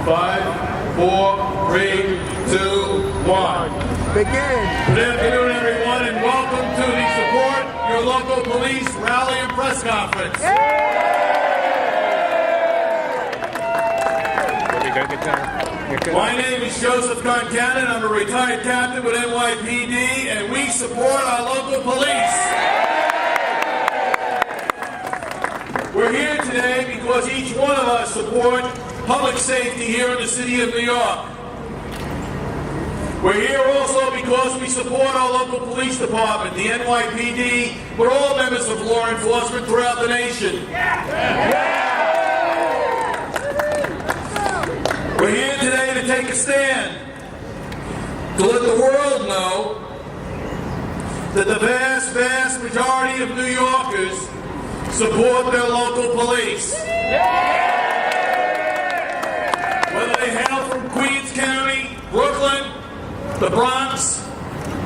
5, 4, 3, 2, 1. Begin. Good afternoon, everyone, and welcome to the Support Your Local Police Rally and Press Conference. My name is Joseph Concannon. I'm a retired captain with NYPD, and we support our local police. We're here today because each one of us support public safety here in the city of New York. We're here also because we support our local police department, the NYPD. We're all members of law enforcement throughout the nation. We're here today to take a stand, to let the world know that the vast, vast majority of New Yorkers support their local police. Whether they hail from Queens County, Brooklyn, the Bronx,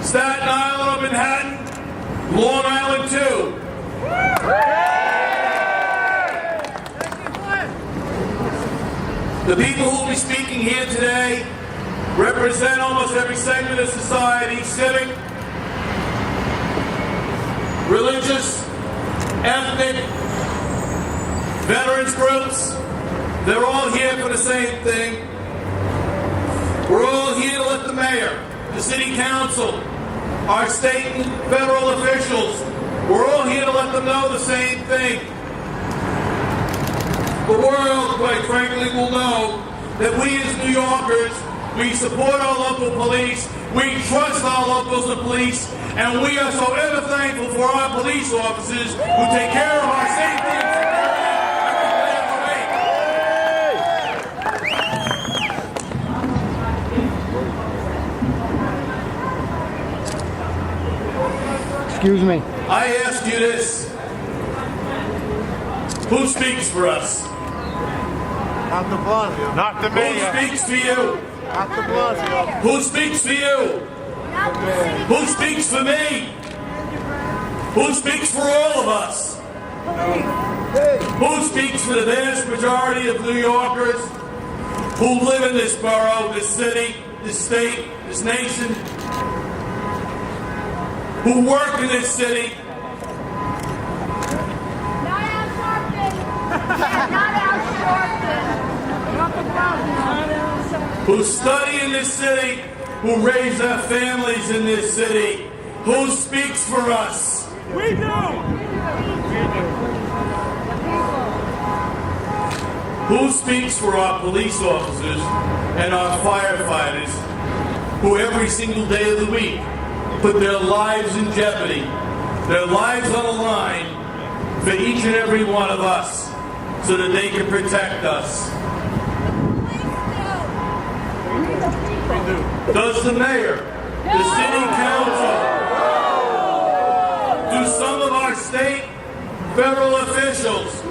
Staten Island or Manhattan, Long Island too. The people who will be speaking here today represent almost every segment of society: civic, religious, ethnic, veterans groups. They're all here for the same thing. We're all here to let the mayor, the city council, our state and federal officials, we're all here to let them know the same thing. The world, quite frankly, will know that we as New Yorkers, we support our local police, we trust our local police, and we are so ever thankful for our police officers who take care of our safety and security. Excuse me. I ask you this: who speaks for us? Not the Blasio. Not the mayor. Who speaks for you? Not the Blasio. Who speaks for you? Who speaks for me? Who speaks for all of us? Who speaks for the vast majority of New Yorkers who live in this borough, this city, this state, this nation, who work in this city? Not Al Sharpton. Not Al Sharpton. Not the Who study in this city, who raise their families in this city? Who speaks for us? We do. Who speaks for our police officers and our firefighters who every single day of the week put their lives in jeopardy, their lives on the line for each and every one of us so that they can protect us? Does the mayor, the city council, do some of our state, federal officials,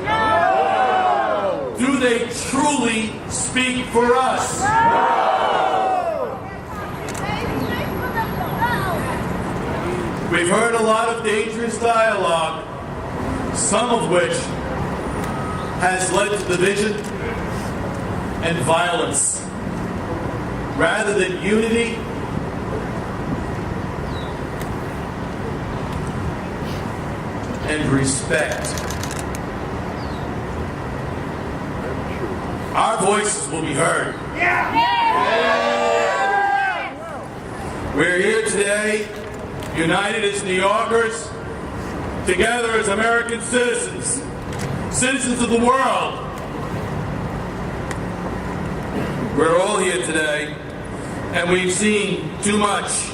do they truly speak for us? We've heard a lot of dangerous dialogue, some of which has led to division and violence, rather than unity and respect. Our voices will be heard. We're here today, united as New Yorkers, together as American citizens, citizens of the world. We're all here today, and we've seen too much.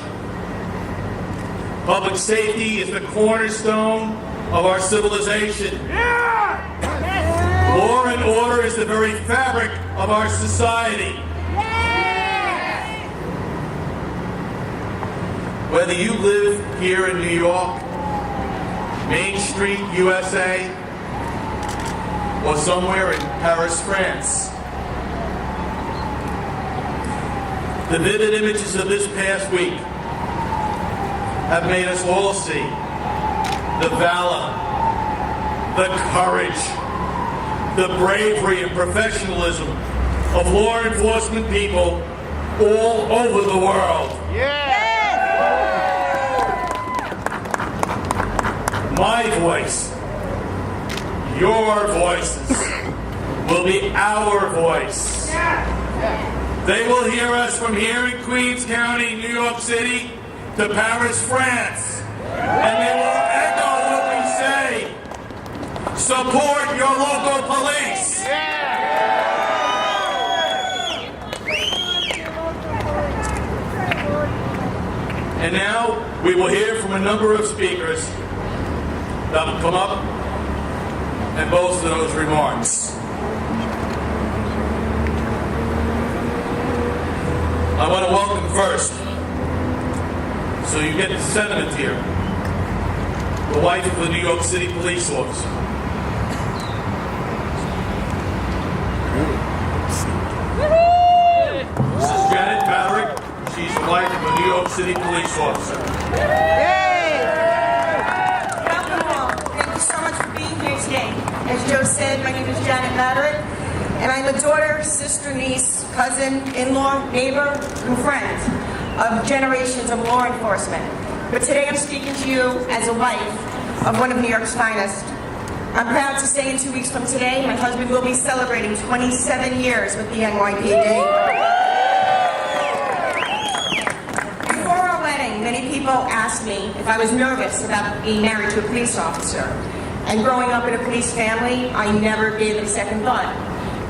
Public safety is the cornerstone of our civilization. Law and order is the very fabric of our society. Whether you live here in New York, Main Street, USA, or somewhere in Paris, France, the vivid images of this past week have made us all see the valor, the courage, the bravery and professionalism of law enforcement people all over the world. My voice, your voices, will be our voice. They will hear us from here in Queens County, New York City, to Paris, France. And they will echo what we say. Support your local police. And now we will hear from a number of speakers that will come up and boast of those remarks. I want to welcome first, so you get the sentiment here, the wife of a New York City police officer. This is Janet Badrick. She's the wife of a New York City police officer. Welcome all. Thank you so much for being here today. As Joe said, my name is Janet Badrick, and I'm a daughter, sister, niece, cousin, in-law, neighbor, and friend of generations of law enforcement. But today I'm speaking to you as a wife of one of New York's finest. I'm proud to say in 2 weeks from today, my husband will be celebrating 27 years with the NYPD. Before our wedding, many people asked me if I was nervous about being married to a police officer. And growing up in a police family, I never gave it a second thought.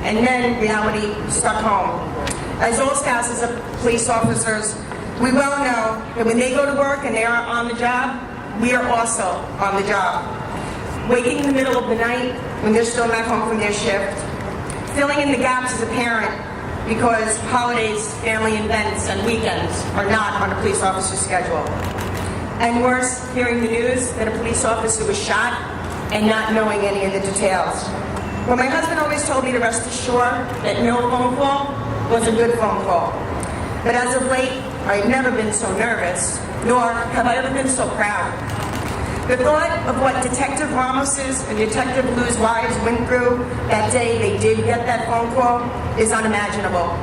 And then reality struck home. As all spouses of police officers, we well know that when they go to work and they are on the job, we are also on the job. Waking in the middle of the night when they're still not home from their shift, filling in the gaps as a parent because holidays, family events, and weekends are not on a police officer's schedule. And worse, hearing the news that a police officer was shot and not knowing any of the details. But my husband always told me to rest assured that no phone call was a good phone call. But as of late, I've never been so nervous, nor have I ever been so proud. The thought of what Detective Ramos's and Detective Lou's wives went through that day they did get that phone call is unimaginable.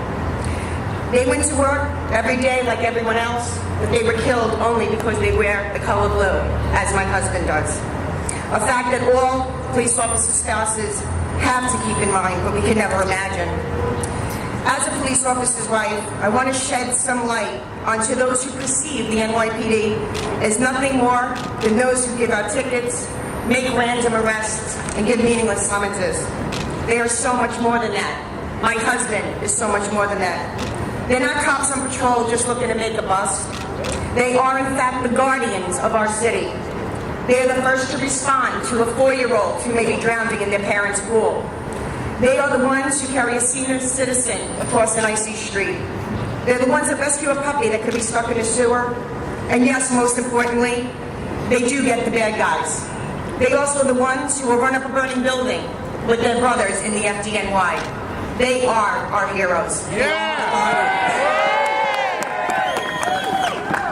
They went to work every day like everyone else, but they were killed only because they wear the color blue, as my husband does. A fact that all police officer spouses have to keep in mind, but we can never imagine. As a police officer's wife, I want to shed some light onto those who perceive the NYPD as nothing more than those who give out tickets, make random arrests, and give meaningless summonses. They are so much more than that. My husband is so much more than that. They're not cops on patrol just looking to make a bust. They are, in fact, the guardians of our city. They are the first to respond to a 4-year-old who may be drowning in their parents' pool. They are the ones who carry a senior citizen across an icy street. They're the ones that rescue a puppy that could be stuck in a sewer. And yes, most importantly, they do get the bad guys. They also are the ones who will run up a burning building with their brothers in the FDNY. They are our heroes.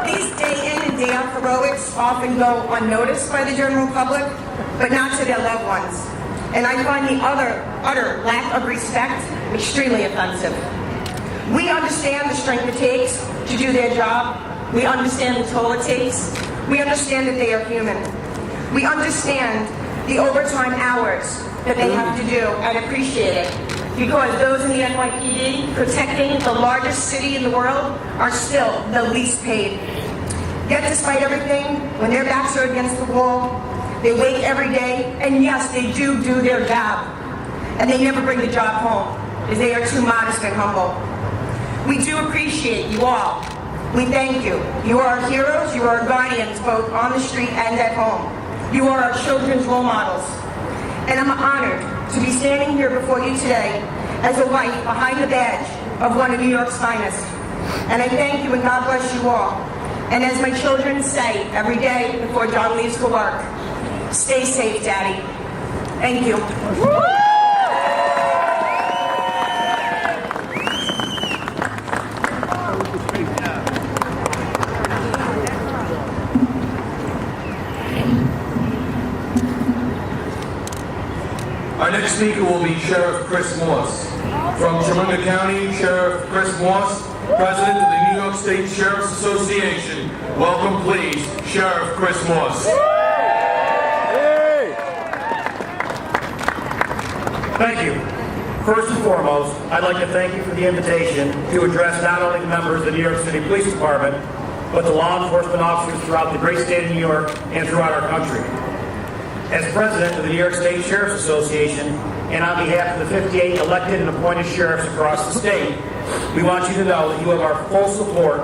These day in and day out heroics often go unnoticed by the general public, but not to their loved ones. And I find the utter lack of respect extremely offensive. We understand the strength it takes to do their job. We understand the toll it takes. We understand that they are human. We understand the overtime hours that they have to do and appreciate it. Because those in the NYPD protecting the largest city in the world are still the least paid. Yet despite everything, when their backs are against the wall, they wake every day, and yes, they do their job. And they never bring the job home, as they are too modest and humble. We do appreciate you all. We thank you. You are our heroes, you are our guardians, both on the street and at home. You are our children's role models. And I'm honored to be standing here before you today as a wife behind the badge of one of New York's finest. And I thank you and God bless you all. And as my children say every day before John leaves for work, stay safe, Daddy. Thank you. Our next speaker will be Sheriff Chris Moss. From Chemung County, Sheriff Chris Moss, President of the New York State Sheriff's Association. Welcome, please, Sheriff Chris Moss. Thank you. First and foremost, I'd like to thank you for the invitation to address not only the members of the New York City Police Department, but the law enforcement officers throughout the great state of New York and throughout our country. As President of the New York State Sheriff's Association, and on behalf of the 58 elected and appointed sheriffs across the state, we want you to know that you have our full support,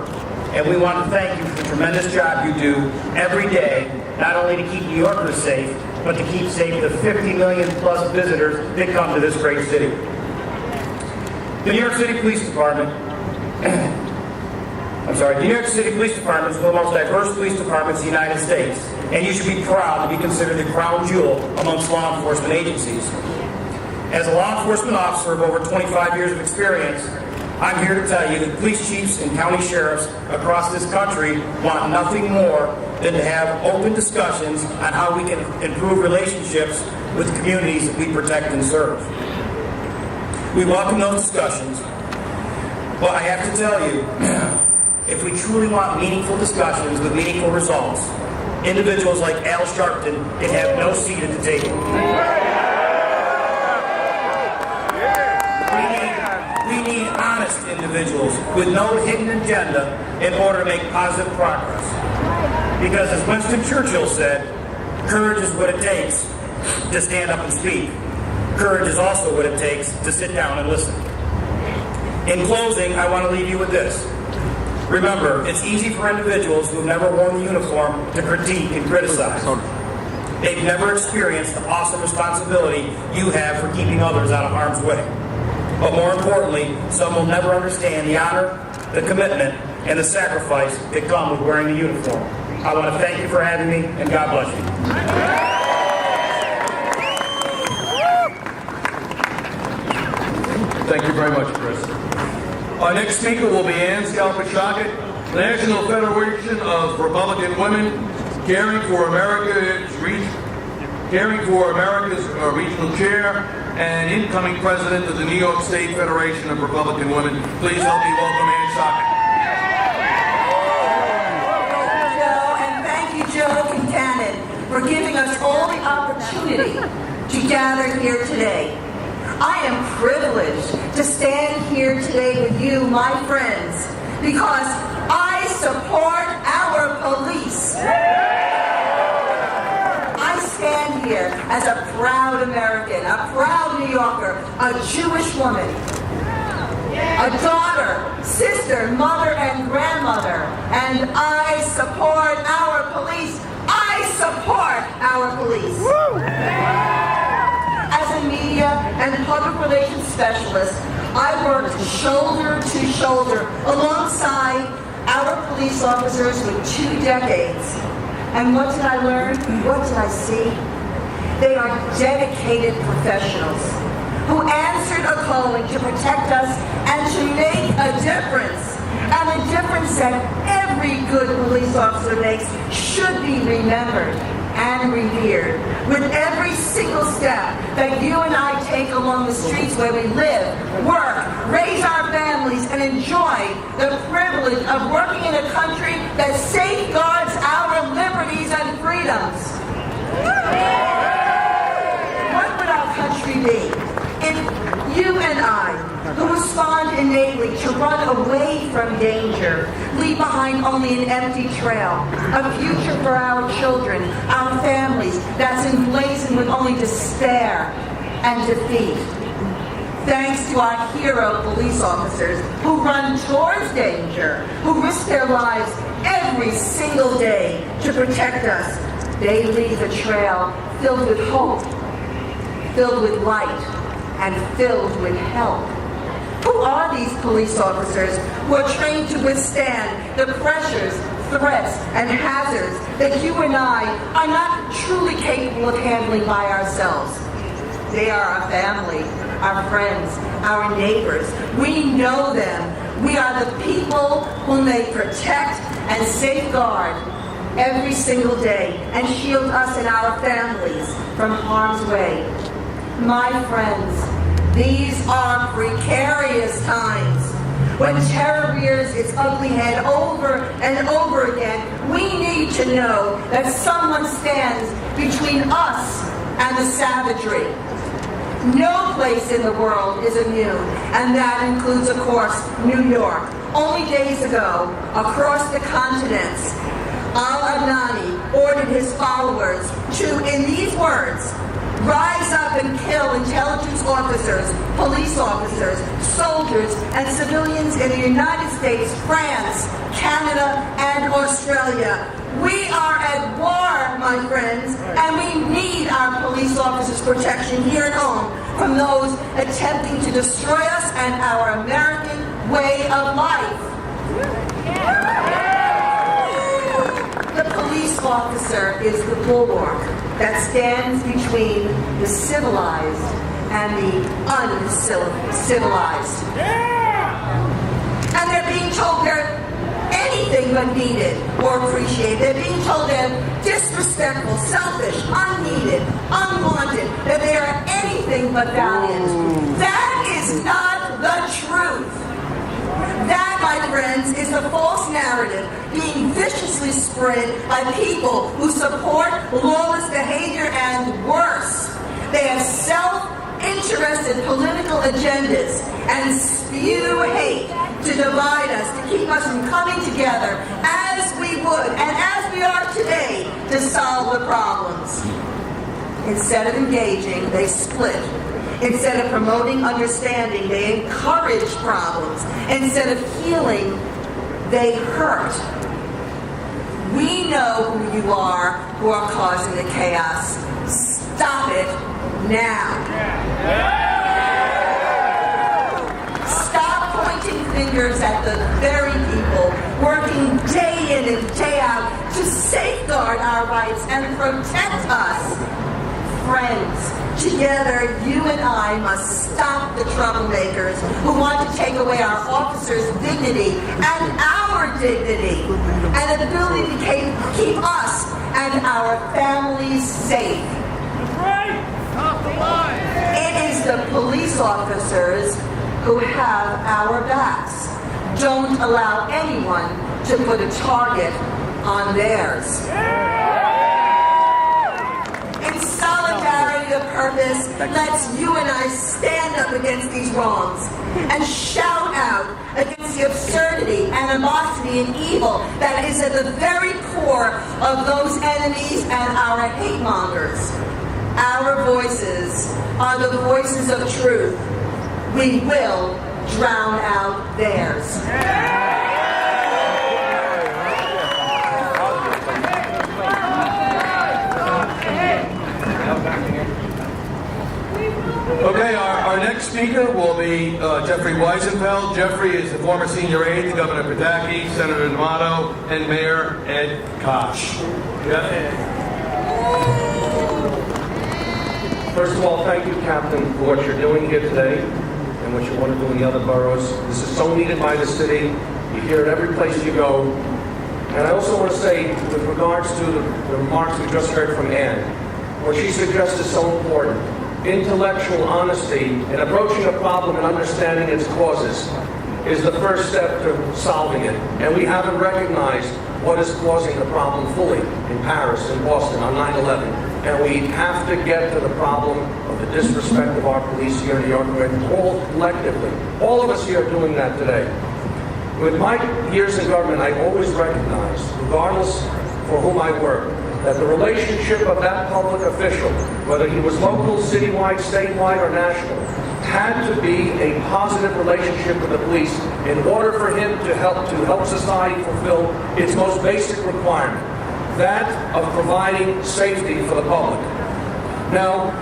and we want to thank you for the tremendous job you do every day, not only to keep New Yorkers safe, but to keep safe the 50 million plus visitors that come to this great city. The New York City Police Department, the New York City Police Department is one of the most diverse police departments in the United States, and you should be proud to be considered the crown jewel amongst law enforcement agencies. As a law enforcement officer of over 25 years of experience, I'm here to tell you that police chiefs and county sheriffs across this country want nothing more than to have open discussions on how we can improve relationships with the communities that we protect and serve. We welcome those discussions, but I have to tell you, if we truly want meaningful discussions with meaningful results, individuals like Al Sharpton can have no seat at the table. We need honest individuals with no hidden agenda in order to make positive progress. Because as Winston Churchill said, courage is what it takes to stand up and speak. Courage is also what it takes to sit down and listen. In closing, I want to leave you with this. Remember, it's easy for individuals who have never worn the uniform to critique and criticize. They've never experienced the awesome responsibility you have for keeping others out of harm's way. But more importantly, some will never understand the honor, the commitment, and the sacrifice that come with wearing the uniform. I want to thank you for having me, and God bless you. Thank you very much, Chris. Our next speaker will be Ann Skalpachakit, National Federation of Republican Women, Caring for America's Regional Chair, and incoming President of the New York State Federation of Republican Women. Please help me welcome Ann Skalpachakit. And thank you, Joseph Concannon, for giving us all the opportunity to gather here today. I am privileged to stand here today with you, my friends, because I support our police. I stand here as a proud American, a proud New Yorker, a Jewish woman, a daughter, sister, mother, and grandmother, and I support our police. I support our police. As a media and public relations specialist, I worked shoulder to shoulder alongside our police officers for 2 decades. And what did I learn? What did I see? They are dedicated professionals who answered a calling to protect us and to make a difference. And the difference that every good police officer makes should be remembered and revered. With every single step that you and I take along the streets where we live, work, raise our families, and enjoy the privilege of working in a country that safeguards our liberties and freedoms. What would our country be if you and I, who respond innately to run away from danger, leave behind only an empty trail, a future for our children, our families, that's emblazoned with only despair and defeat? Thanks to our hero police officers who run towards danger, who risk their lives every single day to protect us, they leave a trail filled with hope, filled with light, and filled with help. Who are these police officers who are trained to withstand the pressures, threats, and hazards that you and I are not truly capable of handling by ourselves? They are our family, our friends, our neighbors. We know them. We are the people whom they protect and safeguard every single day and shield us and our families from harm's way. My friends, These are precarious times. When terror rears its ugly head over and over again, we need to know that someone stands between us and the savagery. No place in the world is immune, and that includes, of course, New York. Only days ago, across the continents, Al-Adnani ordered his followers to, in these words, rise up and kill intelligence officers, police officers, soldiers, and civilians in the United States, France, Canada, and Australia. We are at war, my friends, and we need our police officers' protection here at home from those attempting to destroy us and our American way of life. The police officer is the bulwark that stands between the civilized and the uncivilized. And they're being told they're anything but needed or appreciated. They're being told they're disrespectful, selfish, unneeded, unwanted, that they are anything but valiant. That is not the truth. That, my friends, is the false narrative being viciously spread by people who support lawless behavior and worse. They have self-interested political agendas and spew hate to divide us, to keep us from coming together as we would and as we are today to solve the problems. Instead of engaging, they split. Instead of promoting understanding, they encourage problems. Instead of healing, they hurt. We know who you are who are causing the chaos. Stop it now. Stop pointing fingers at the very people working day in and day out to safeguard our rights and protect us. Friends, together, you and I must stop the troublemakers who want to take away our officers' dignity and our dignity and ability to keep us and our families safe. It is the police officers who have our backs. Don't allow anyone to put a target on theirs. Of purpose, let's you and I stand up against these wrongs and shout out against the absurdity, animosity, and evil that is at the very core of those enemies and our hate mongers. Our voices are the voices of truth. We will drown out theirs. Okay, our next speaker will be Jeffrey Weisenfeld. Jeffrey is the former senior aide to Governor Pataki, Senator D'Amato, and Mayor Ed Koch. First of all, thank you, Captain, for what you're doing here today and what you want to do in the other boroughs. This is so needed by the city. You hear it every place you go. And I also want to say, with regards to the remarks we just heard from Ann, what she suggests is so important. Intellectual honesty in approaching a problem and understanding its causes is the first step to solving it. And we haven't recognized what is causing the problem fully in Paris and Boston on 9/11. And we have to get to the problem of the disrespect of our police here in New York, all collectively. All of us here are doing that today. With my years in government, I always recognized, regardless for whom I work, that the relationship of that public official, whether he was local, citywide, statewide, or national, had to be a positive relationship with the police in order for him to help society fulfill its most basic requirement, that of providing safety for the public. Now,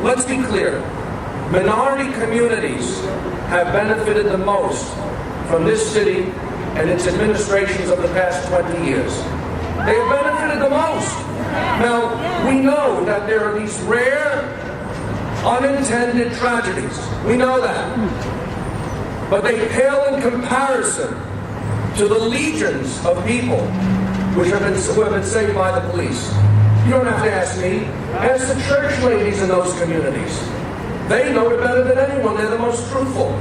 let's be clear. Minority communities have benefited the most from this city and its administrations of the past 20 years. They have benefited the most. Now, we know that there are these rare, unintended tragedies. We know that. But they pale in comparison to the legions of people who have been saved by the police. You don't have to ask me. Ask the church ladies in those communities. They know it better than anyone. They're the most truthful.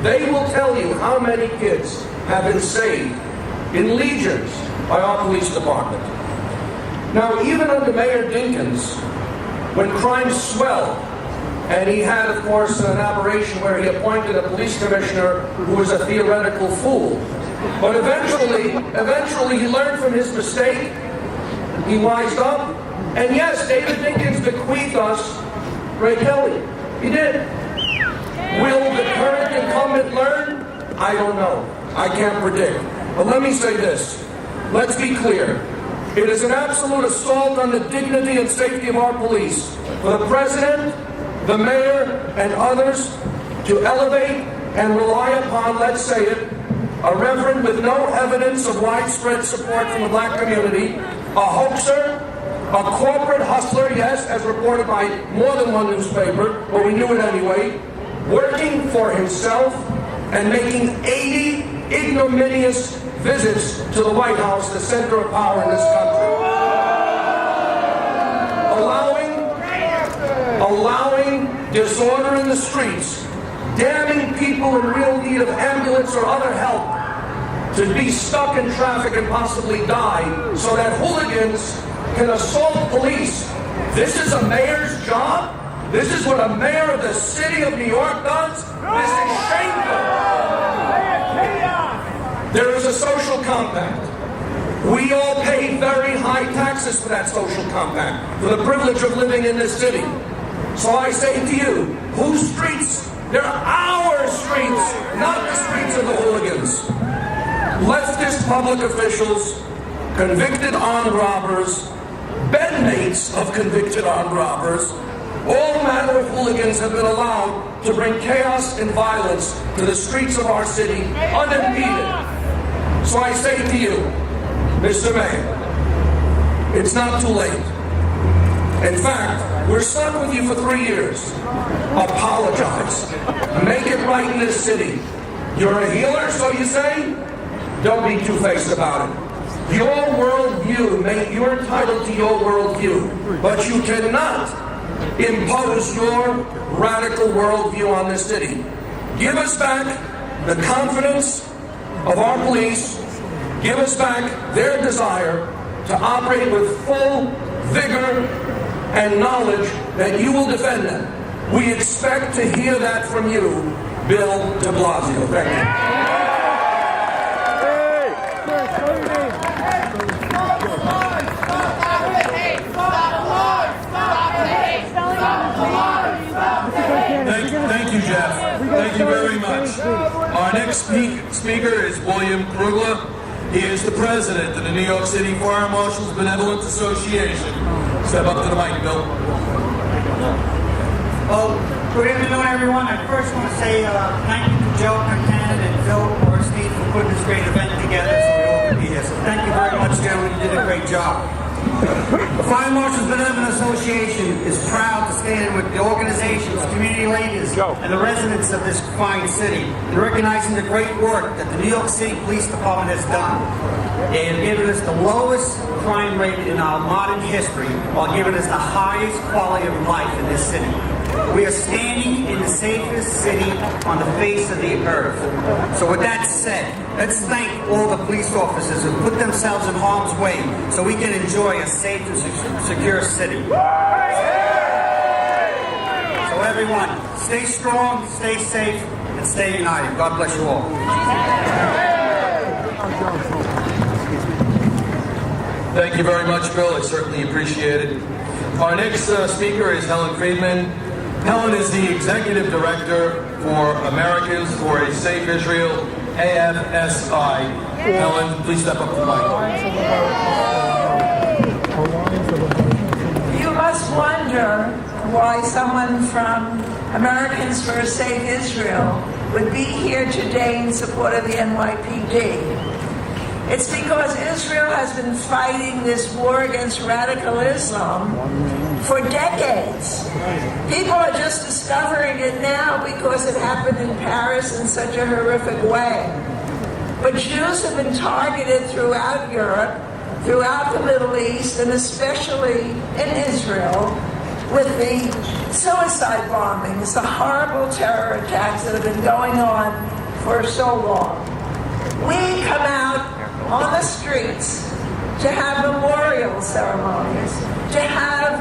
They will tell you how many kids have been saved in legions by our police department. Now, even under Mayor Dinkins, when crime swelled, and he had, of course, an aberration where he appointed a police commissioner who was a theoretical fool. But eventually he learned from his mistake. He wised up. And yes, David Dinkins bequeathed us Ray Kelly. He did. Will the current incumbent learn? I don't know. I can't predict. But let me say this. Let's be clear. It is an absolute assault on the dignity and safety of our police for the president, the mayor, and others to elevate and rely upon, let's say it, a reverend with no evidence of widespread support from the black community, a hoaxer, a corporate hustler, yes, as reported by more than one newspaper, but we knew it anyway, working for himself and making 80 ignominious visits to the White House, the center of power in this country. Allowing disorder in the streets, damning people in real need of ambulance or other help to be stuck in traffic and possibly die so that hooligans can assault police. This is a mayor's job? This is what a mayor of the city of New York does? This is shameful. There is a social compact. We all pay very high taxes for that social compact, for the privilege of living in this city. So I say to you, whose streets? They're our streets, not the streets of the hooligans. Leftist public officials, convicted armed robbers, bedmates of convicted armed robbers, all manner of hooligans have been allowed to bring chaos and violence to the streets of our city unimpeded. So I say to you, Mr. Mayor, it's not too late. In fact, we're stuck with you for 3 years. Apologize. Make it right in this city. You're a healer, so you say? Don't be two-faced about it. Your worldview, you're entitled to your worldview, but you cannot impose your radical worldview on this city. Give us back the confidence of our police. Give us back their desire to operate with full vigor and knowledge that you will defend them. We expect to hear that from you, Bill de Blasio. Thank you. Thank you, Jeff. Thank you very much. Our next speaker is William Krugler. He is the president of the New York City Fire Marshals Benevolent Association. Step up to the mic, Bill. Well, good afternoon, everyone. I first want to say thank you to Joe Concannon and Phil Orstein for putting this great event together so we all could be here. So thank you very much, gentlemen. You did a great job. The Fire Marshals Benevolent Association is proud to stand with the organizations, community leaders, and the residents of this fine city in recognizing the great work that the New York City Police Department has done. They have given us the lowest crime rate in our modern history while giving us the highest quality of life in this city. We are standing in the safest city on the face of the earth. So with that said, let's thank all the police officers who put themselves in harm's way so we can enjoy a safe and secure city. So everyone, stay strong, stay safe, and stay united. God bless you all. Thank you very much, Bill. I certainly appreciate it. Our next speaker is Helen Friedman. Helen is the Executive Director for Americans for a Safe Israel, AFSI. Helen, please step up to the mic. You must wonder why someone from Americans for a Safe Israel would be here today in support of the NYPD. It's because Israel has been fighting this war against radical Islam for decades. People are just discovering it now because it happened in Paris in such a horrific way. But Jews have been targeted throughout Europe, throughout the Middle East, and especially in Israel, with the suicide bombings, the horrible terror attacks that have been going on for so long. We come out on the streets to have memorial ceremonies, to have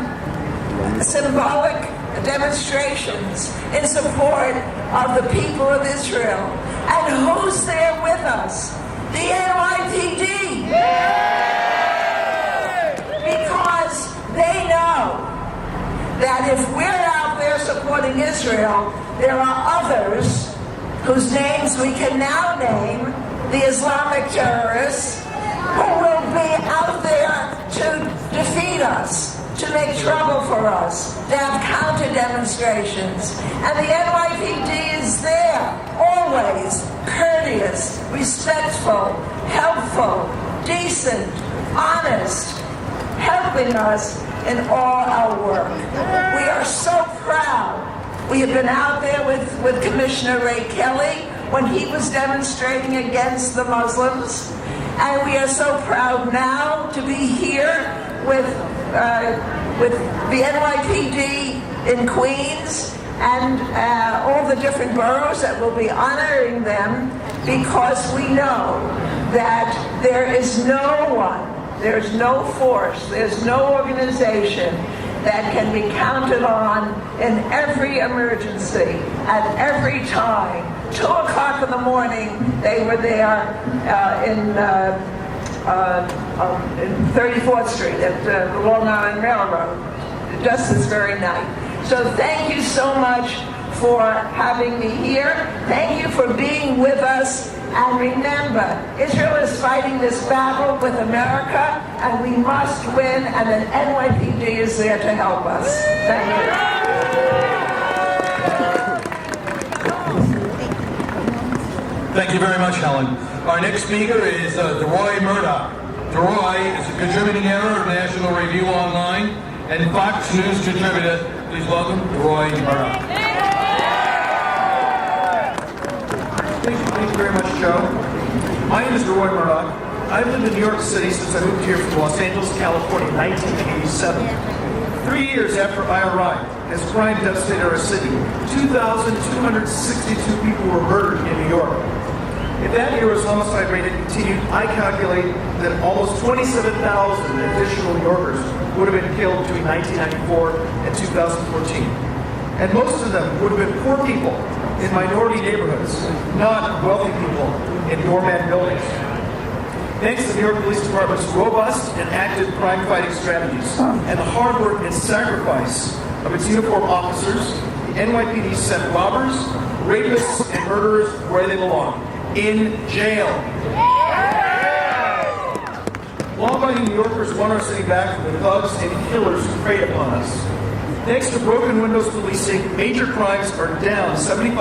symbolic demonstrations in support of the people of Israel. And who's there with us? The NYPD. Because they know that if we're out there supporting Israel, there are others whose names we can now name, the Islamic terrorists, who will be out there to defeat us, to make trouble for us, to have counter demonstrations. And the NYPD is there, always courteous, respectful, helpful, decent, honest, helping us in all our work. We are so proud. We have been out there with Commissioner Ray Kelly when he was demonstrating against the Muslims. And we are so proud now to be here with the NYPD in Queens and all the different boroughs that will be honoring them, because we know that there is no one, there's no force, there's no organization that can be counted on in every emergency, at every time. 2 o'clock in the morning, they were there in 34th Street at the Long Island Railroad, just this very night. So thank you so much for having me here. Thank you for being with us. And remember, Israel is fighting this battle with America, and we must win, and the NYPD is there to help us. Thank you. Thank you very much, Helen. Our next speaker is DeRoy Murdoch. DeRoy is a contributing editor of National Review Online and Fox News contributor. Please welcome DeRoy Murdoch. Thank you very much, Joe. My name is DeRoy Murdoch. I've lived in New York City since I moved here from Los Angeles, California in 1987. 3 years after I arrived, as crime devastated our city, 2,262 people were murdered in New York. If that year's homicide rate had continued, I calculate that almost 27,000 additional New Yorkers would have been killed between 1994 and 2014. And most of them would have been poor people in minority neighborhoods, not wealthy people in doorman buildings. Thanks to the New York Police Department's robust and active crime-fighting strategies and the hard work and sacrifice of its uniformed officers, the NYPD sent robbers, rapists, and murderers where they belong, in jail. Law-abiding New Yorkers want our city back from the thugs and killers who preyed upon us. Thanks to broken windows policing, major crimes are down 75%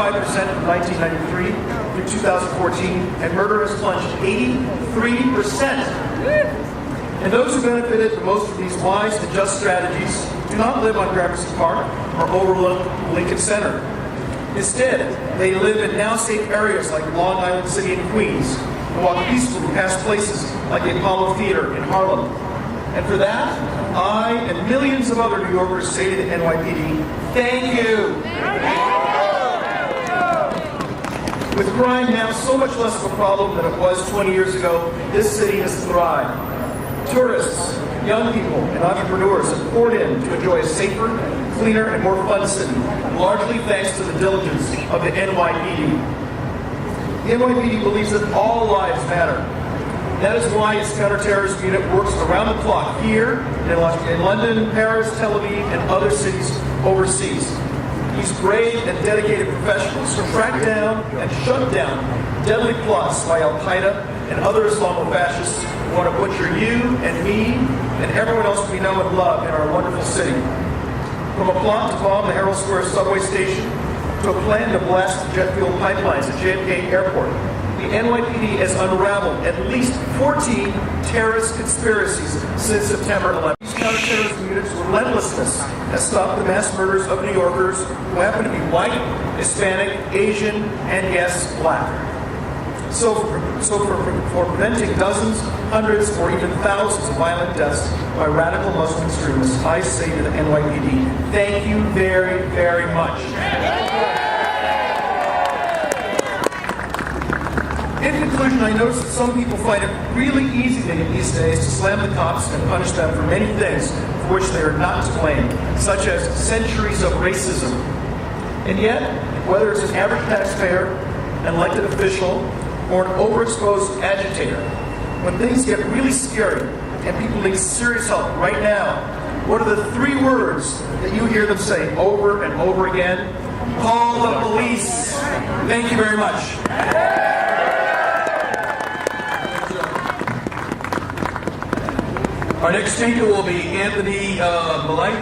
from 1993 through 2014, and murder has plunged 83%. And those who benefited the most from these wise and just strategies do not live on Gramercy Park or overlook Lincoln Center. Instead, they live in now-safe areas like Long Island City and Queens, and walk peacefully past places like the Apollo Theater in Harlem. And for that, I and millions of other New Yorkers say to the NYPD, thank you. With crime now so much less of a problem than it was 20 years ago, this city has thrived. Tourists, young people, and entrepreneurs have poured in to enjoy a safer, cleaner, and more fun city, largely thanks to the diligence of the NYPD. The NYPD believes that all lives matter. That is why its counterterrorism unit works around the clock here, in London, Paris, Tel Aviv, and other cities overseas. These brave and dedicated professionals track down and shut down deadly plots by Al-Qaeda and other Islamofascists who want to butcher you and me and everyone else we know and love in our wonderful city. From a plot to bomb the Herald Square subway station to a plan to blast jet fuel pipelines at JFK Airport, the NYPD has unraveled at least 14 terrorist conspiracies since September 11th. These counterterrorism units' relentlessness has stopped the mass murders of New Yorkers who happen to be white, Hispanic, Asian, and yes, black. So for preventing dozens, hundreds, or even thousands of violent deaths by radical Muslim extremists, I say to the NYPD, thank you very, very much. In conclusion, I notice that some people find it really easy these days to slam the cops and punish them for many things for which they are not to blame, such as centuries of racism. And yet, whether it's an average taxpayer, an elected official, or an overexposed agitator, when things get really scary and people need serious help right now, what are the 3 words that you hear them say over and over again? Call the police. Thank you very much. Our next speaker will be Anthony Millay.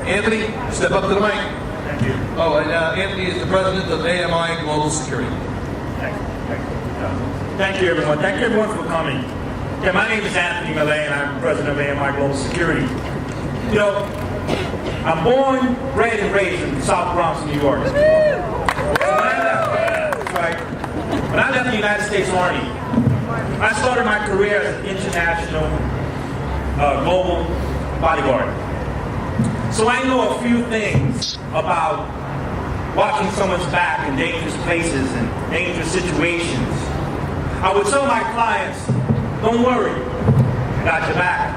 Anthony, step up to the mic. Thank you. Oh, and Anthony is the president of AMI Global Security. Thank you, everyone. Thank you, everyone, for coming. Yeah, my name is Anthony Millay, and I'm president of AMI Global Security. You know, I'm born, bred, and raised in South Bronx, New York. So when I left the United States Army, I started my career as an international global bodyguard. So I know a few things about watching someone's back in dangerous places and dangerous situations. I would tell my clients, don't worry, I got your back.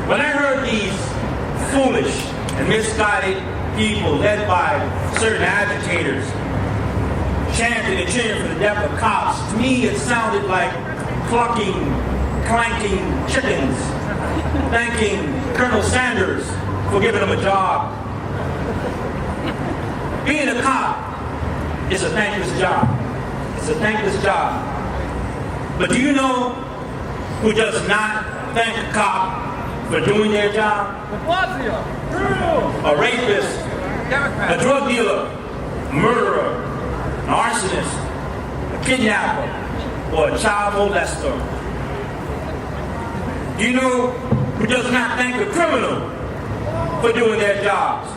When I heard these foolish and misguided people led by certain agitators chanting and cheering for the death of cops, to me it sounded like clanking chickens, thanking Colonel Sanders for giving them a job. Being a cop is a thankless job. It's a thankless job. But do you know who does not thank a cop for doing their job? A rapist, a drug dealer, a murderer, an arsonist, a kidnapper, or a child molester. Do you know who does not thank a criminal for doing their jobs?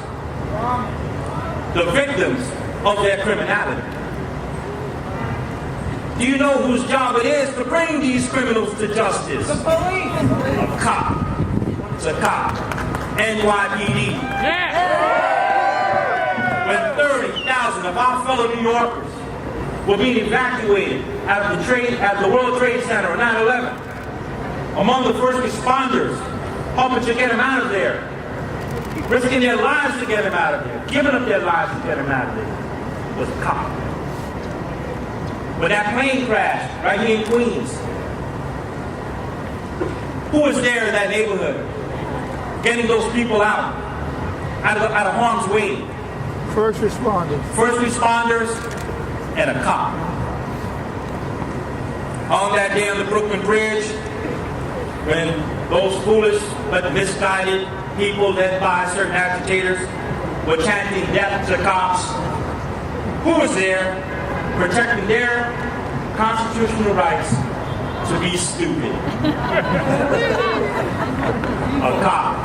The victims of their criminality. Do you know whose job it is to bring these criminals to justice? The police. A cop. It's a cop. NYPD. Yeah. When 30,000 of our fellow New Yorkers were being evacuated out of the World Trade Center on 9/11, among the first responders hoping to get them out of there, risking their lives to get them out of there, giving up their lives to get them out of there, was a cop. When that plane crashed right here in Queens, who was there in that neighborhood getting those people out of harm's way? First responders. First responders and a cop. On that day on the Brooklyn Bridge, when those foolish but misguided people led by certain agitators were chanting death to cops, who was there protecting their constitutional rights to be stupid? A cop.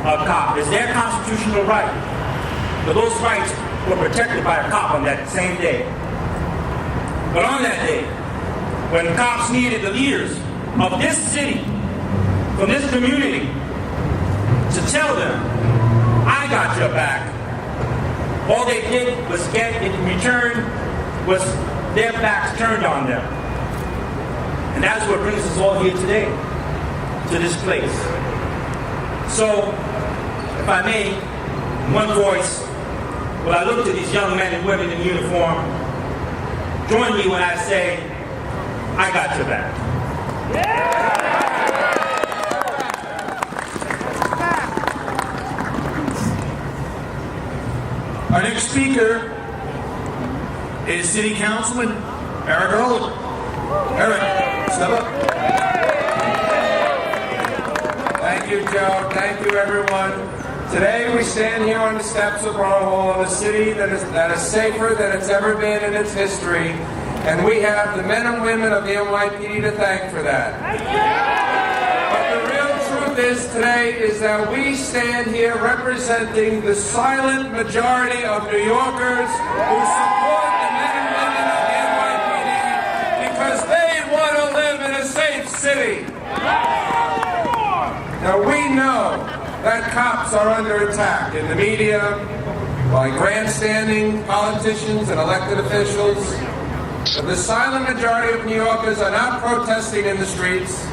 A cop. It's their constitutional right. But those rights were protected by a cop on that same day. But on that day, when cops needed the leaders of this city, from this community, to tell them, I got your back, all they did was get in return was their backs turned on them. And that's what brings us all here today, to this place. So, if I may, one voice, when I look to these young men and women in uniform, join me when I say, I got your back. Our next speaker is City Councilman Eric Earl. Eric, step up. Thank you, Joe. Thank you, everyone. Today we stand here on the steps of Borough Hall in a city that is safer than it's ever been in its history, and we have the men and women of the NYPD to thank for that. But the real truth is today is that we stand here representing the silent majority of New Yorkers who support the men and women of the NYPD. city. Now we know that cops are under attack in the media, by grandstanding politicians and elected officials. But the silent majority of New Yorkers are not protesting in the streets.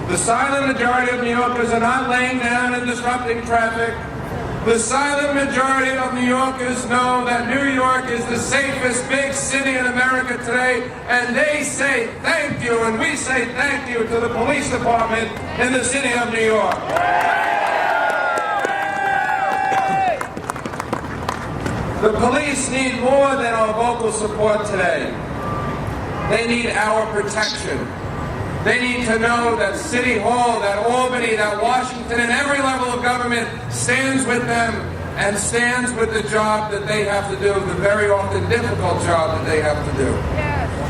The silent majority of New Yorkers are not laying down and disrupting traffic. The silent majority of New Yorkers know that New York is the safest big city in America today, and they say thank you, and we say thank you to the police department in the city of New York. The police need more than our vocal support today. They need our protection. They need to know that City Hall, that Albany, that Washington, and every level of government stands with them and stands with the job that they have to do, the very often difficult job that they have to do.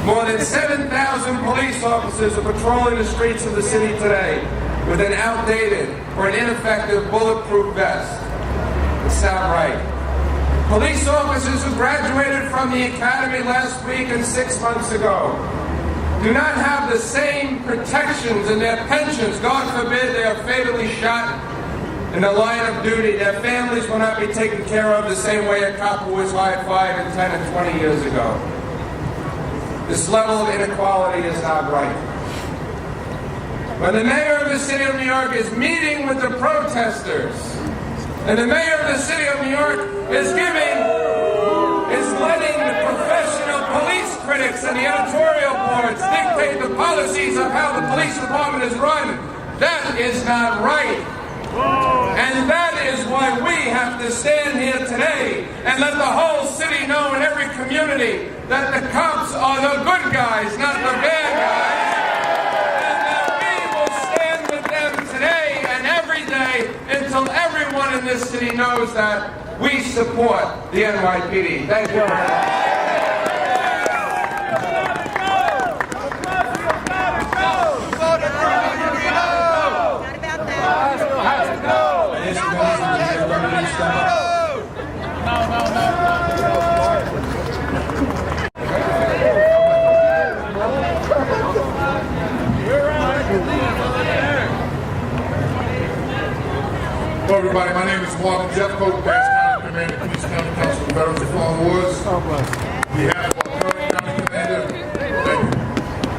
More than 7,000 police officers are patrolling the streets of the city today with an outdated or an ineffective bulletproof vest. It's not right. Police officers who graduated from the academy last week and 6 months ago do not have the same protections in their pensions. God forbid they are fatally shot in the line of duty. Their families will not be taken care of the same way a cop was 5 and 10 and 20 years ago. This level of inequality is not right. When the mayor of the city of New York is meeting with the protesters, and the mayor of the city of New York is letting the professional police critics and the editorial boards dictate the policies of how the police department is run. That is not right. And that is why we have to stand here today and let the whole city know in every community that the cops are the good guys, not the bad guys. And that we will stand with them today and every day until everyone in this city knows that we support the NYPD. Thank you very much. Hello everybody, my name is Jeff Coates, County Commander, Queens County Council of Veterans of Foreign Wars. We have our current County Commander,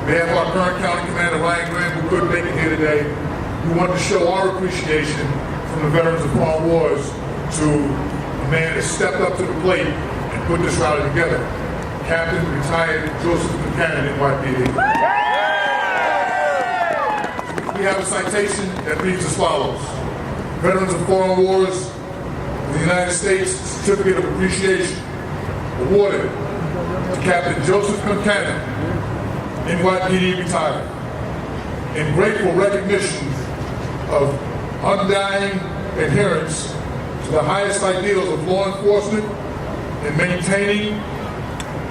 we have our current County Commander, Ryan Graham, who couldn't make it here today. We wanted to show our appreciation from the Veterans of Foreign Wars to a man that stepped up to the plate and put this rally together. Captain retired Joseph Concannon, NYPD. We have a citation that reads as follows. Veterans of Foreign Wars of the United States Certificate of Appreciation awarded to Captain Joseph Concannon, NYPD retired, in grateful recognition of undying adherence to the highest ideals of law enforcement in maintaining,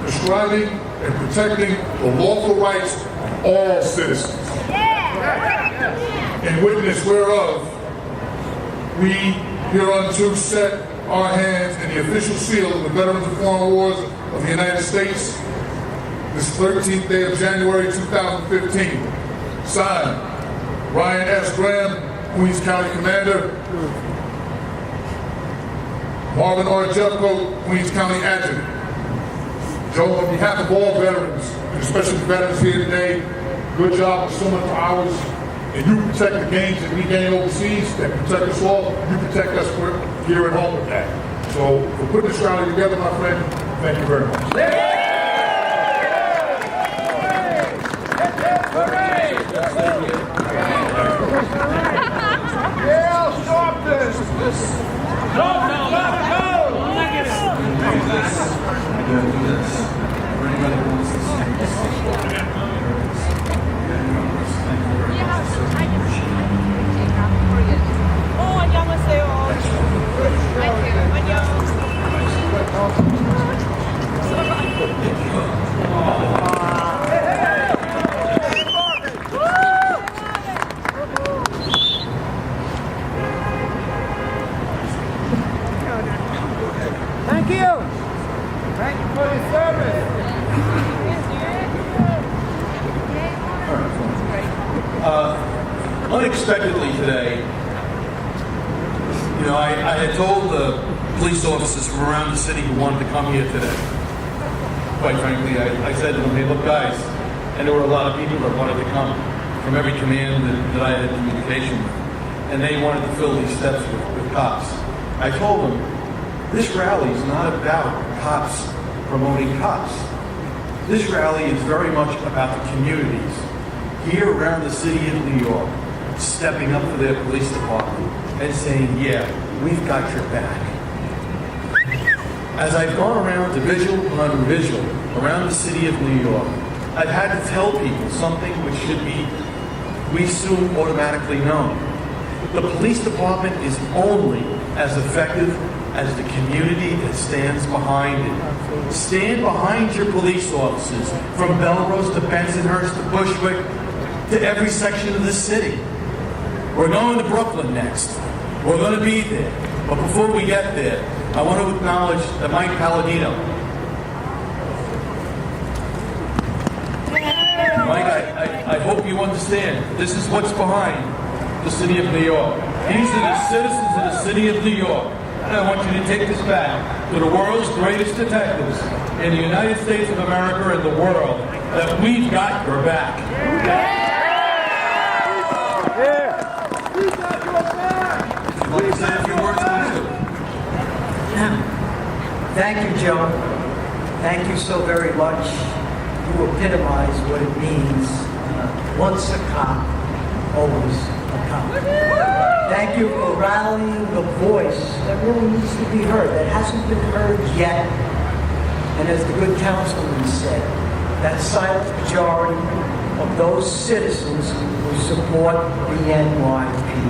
prescribing, and protecting the lawful rights of all citizens. In witness whereof, we hereunto set our hands in the official seal of the Veterans of Foreign Wars of the United States this 13th day of January 2015. Signed, Ryan S. Graham, Queens County Commander. Marvin R. Jeffcoat, Queens County Adjutant. Joe, on behalf of all veterans, and especially the veterans here today, good job with so much hours. And you protect the gains that we gain overseas, that protect us all, you protect us here at home with that. So, for putting this rally together, my friend, thank you very much. Yeah, stop this! 안녕하세요. 안녕. unexpectedly today, you know, I had told the police officers from around the city who wanted to come here today. Quite frankly, I said to them, hey, look, guys, and there were a lot of people that wanted to come from every command that I had communication with, and they wanted to fill these steps with cops. I told them, this rally is not about cops promoting cops. This rally is very much about the communities here around the city of New York stepping up for their police department and saying, yeah, we've got your back. As I've gone around division on division around the city of New York, I've had to tell people something which should be, we soon automatically know. The police department is only as effective as the community that stands behind it. Stand behind your police officers, from Belrose to Bensonhurst to Bushwick to every section of the city. We're going to Brooklyn next. We're going to be there. But before we get there, I want to acknowledge that Mike Palladino. Mike, I hope you understand. This is what's behind the city of New York. These are the citizens of the city of New York. And I want you to take this back to the world's greatest detectives in the United States of America and the world, that we've got your back. I'd like to say a few words to you. Thank you, Joe. Thank you so very much. You epitomize what it means. Once a cop, always a cop. Thank you for rallying the voice that really needs to be heard, that hasn't been heard yet. And as the good councilman said, that silent majority of those citizens who support the NYPD.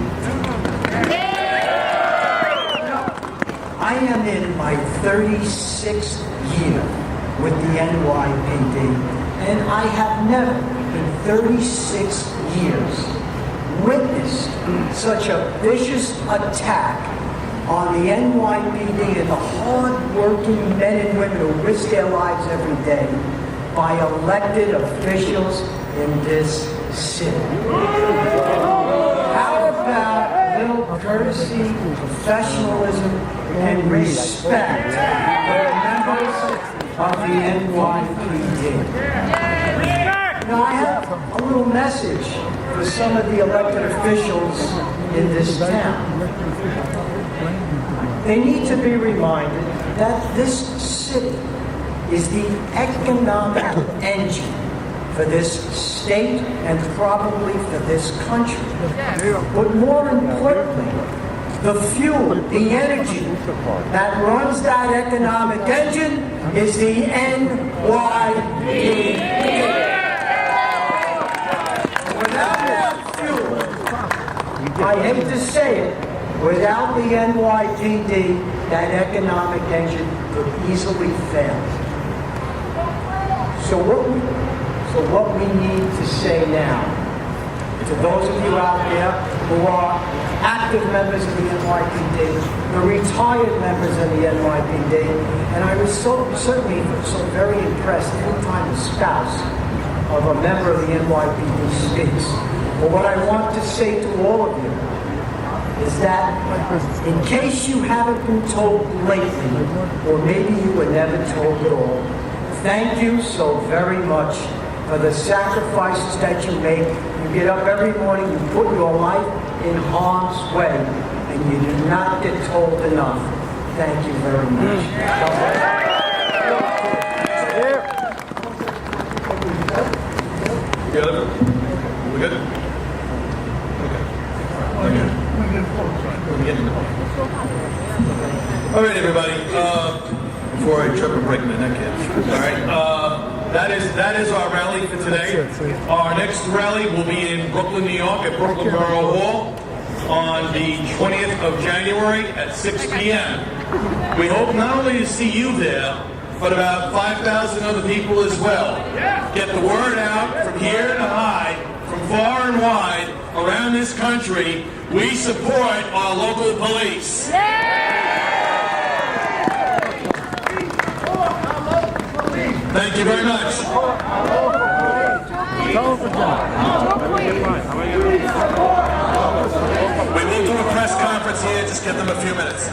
I am in my 36th year with the NYPD, and I have never in 36 years witnessed such a vicious attack on the NYPD and the hard-working men and women who risk their lives every day by elected officials in this city. How about little courtesy, professionalism, and respect for the members of the NYPD? Now, I have a little message for some of the elected officials in this town. They need to be reminded that this city is the economic engine for this state and probably for this country. But more importantly, the fuel, the energy that runs that economic engine is the NYPD. Without that fuel, I hate to say it, without the NYPD, that economic engine could easily fail. So what we need to say now, to those of you out there who are active members of the NYPD, the retired members of the NYPD, and I was certainly so very impressed anytime a spouse of a member of the NYPD speaks. But what I want to say to all of you is that in case you haven't been told lately, or maybe you were never told at all, thank you so very much for the sacrifices that you make. You get up every morning, you put your life in harm's way, and you do not get told enough. Thank you very much. We good? All right, everybody. Before I trip and break my neck here. All right. That is our rally for today. Our next rally will be in Brooklyn, New York, at Brooklyn Borough Hall on the 20th of January at 6 p.m. We hope not only to see you there, but about 5,000 other people as well. Get the word out from here to high, from far and wide, around this country. We support our local police. Thank you very much. We will do a press conference here. Just give them a few minutes.